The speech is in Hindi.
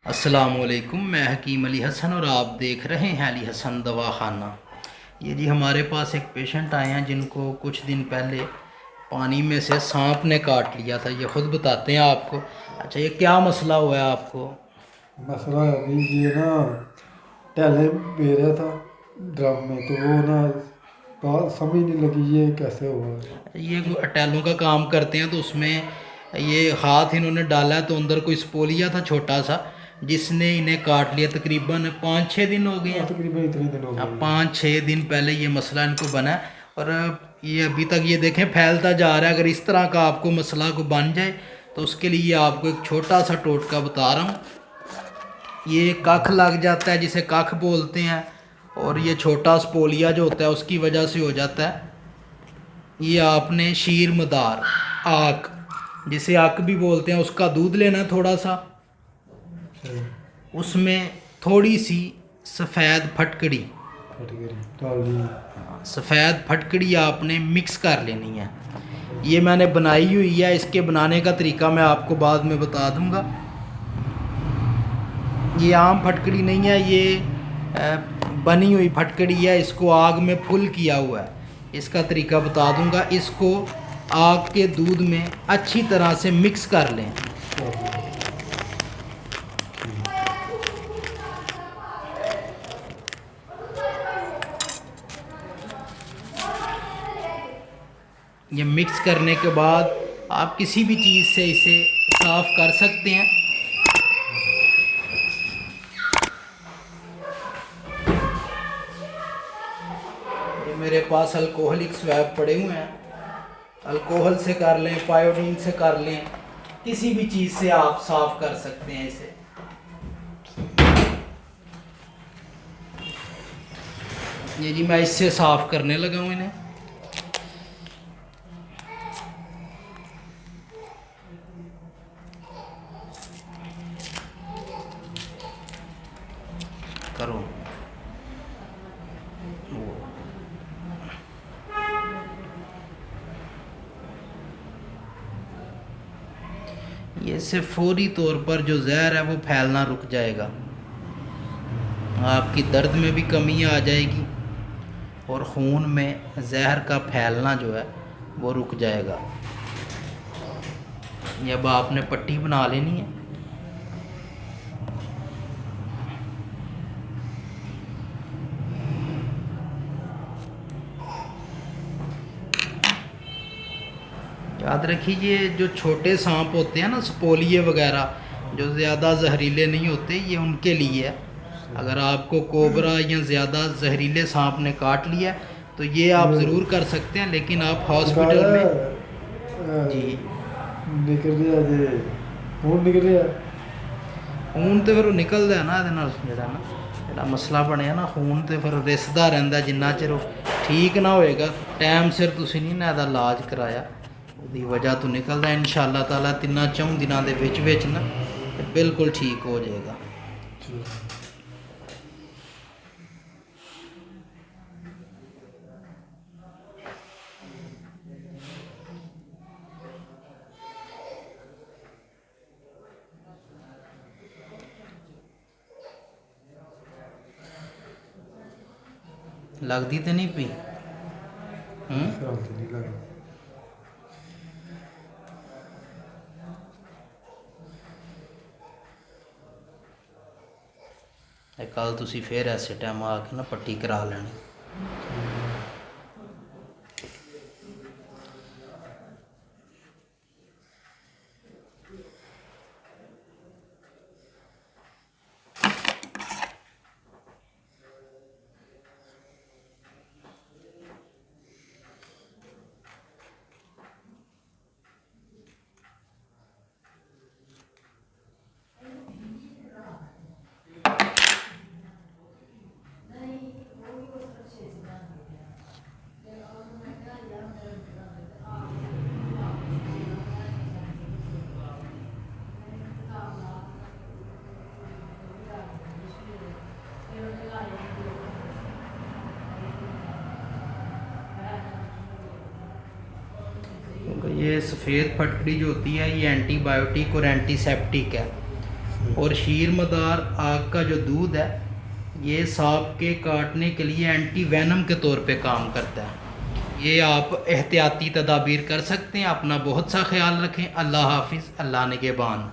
अस्सलामुअलैकुम, मैं हकीम अली हसन और आप देख रहे हैं अली हसन दवाखाना। ये जी हमारे पास एक पेशेंट आए हैं जिनको कुछ दिन पहले पानी में से सांप ने काट लिया था। ये ख़ुद बताते हैं आपको। अच्छा, ये क्या मसला हुआ है आपको? मसला अभी ये ना टैले दे रहा था ड्रम में, तो वो ना बात समझ नहीं लगी ये कैसे हुआ। ये अटैलों का काम करते हैं तो उसमें ये हाथ इन्होंने डाला है तो अंदर कोई स्पोलिया था छोटा सा, जिसने इन्हें काट लिया। तकरीबन 5-6 दिन हो गए हाँ, हैं। तकरीबन इतने दिन हो अब गए। 5-6 दिन पहले ये मसला इनको बना है और ये अभी तक ये देखें फैलता जा रहा है। अगर इस तरह का आपको मसला को बन जाए तो उसके लिए आपको एक छोटा सा टोटका बता रहा हूँ। ये कख लग जाता है जिसे कख बोलते हैं, और ये छोटा स्पोलिया जो होता है उसकी वजह से हो जाता है। ये आपने शीर मदार आक, जिसे आक भी बोलते हैं, उसका दूध लेना है थोड़ा सा। अच्छा, उसमें थोड़ी सी सफ़ेद फटकड़ी, फट गई डाल दी। सफ़ेद फटकड़ी आपने मिक्स कर लेनी है। ये मैंने बनाई हुई है, इसके बनाने का तरीका मैं आपको बाद में बता दूंगा। ये आम फटकड़ी नहीं है, ये बनी हुई फटकड़ी है। इसको आग में फुल किया हुआ है। इसका तरीका बता दूंगा। इसको आग के दूध में अच्छी तरह से मिक्स कर लें। डाल दी। ठीक। ये मिक्स करने के बाद आप किसी भी चीज़ से इसे साफ़ कर सकते हैं। ये मेरे पास अल्कोहलिक स्वैब पड़े हुए हैं। अल्कोहल से कर लें, पायोडीन से कर लें, किसी भी चीज़ से आप साफ़ कर सकते हैं इसे। ये जी मैं इससे साफ़ करने लगा हूँ इन्हें। करो वो। ये इससे फौरी तौर पर जो जहर है वो फैलना रुक जाएगा। आपकी दर्द में भी कमी आ जाएगी और खून में जहर का फैलना जो है वो रुक जाएगा। ये अब आपने पट्टी बना लेनी है। याद रखिए, जो छोटे सांप होते हैं ना, स्पोलिए वगैरह, जो ज़्यादा जहरीले नहीं होते, ये उनके लिए है। अगर आपको कोबरा या ज़्यादा जहरीले सांप ने काट लिया तो ये आप ज़रूर कर सकते हैं, लेकिन आप हॉस्पिटल में। जी, निकल रहा जे खून निकल रहा। खून तो फिर निकलता है ना ਇਹਦੇ ਨਾਲ। ਜਿਹੜਾ मसला ਬਣਿਆ ਨਾ, खून तो फिर रिसदा ਰਹਿੰਦਾ जिन्ना चिर ठीक ना होएगा। टाइम सिर तुसी नहीं ना ਇਹਦਾ इलाज कराया, ਉਹਦੀ वजह तो निकलता है। इंशाअल्लाह ताला 3-4 दिनों ਦੇ ਵਿੱਚ ना बिल्कुल ठीक हो जाएगा। लगती तो नहीं पी? नहीं लगा। कल तुसी फिर ऐसे टाइम आके ना पट्टी करा लेनी। ये सफ़ेद फटकड़ी जो होती है ये एंटीबायोटिक और एंटीसेप्टिक है। और शीर मदार आग का जो दूध है ये सांप के काटने के लिए एंटी वेनम के तौर पे काम करता है। ये आप एहतियाती तदाबीर कर सकते हैं। अपना बहुत सा ख्याल रखें। अल्लाह हाफिज़। अल्लाह निगहबान।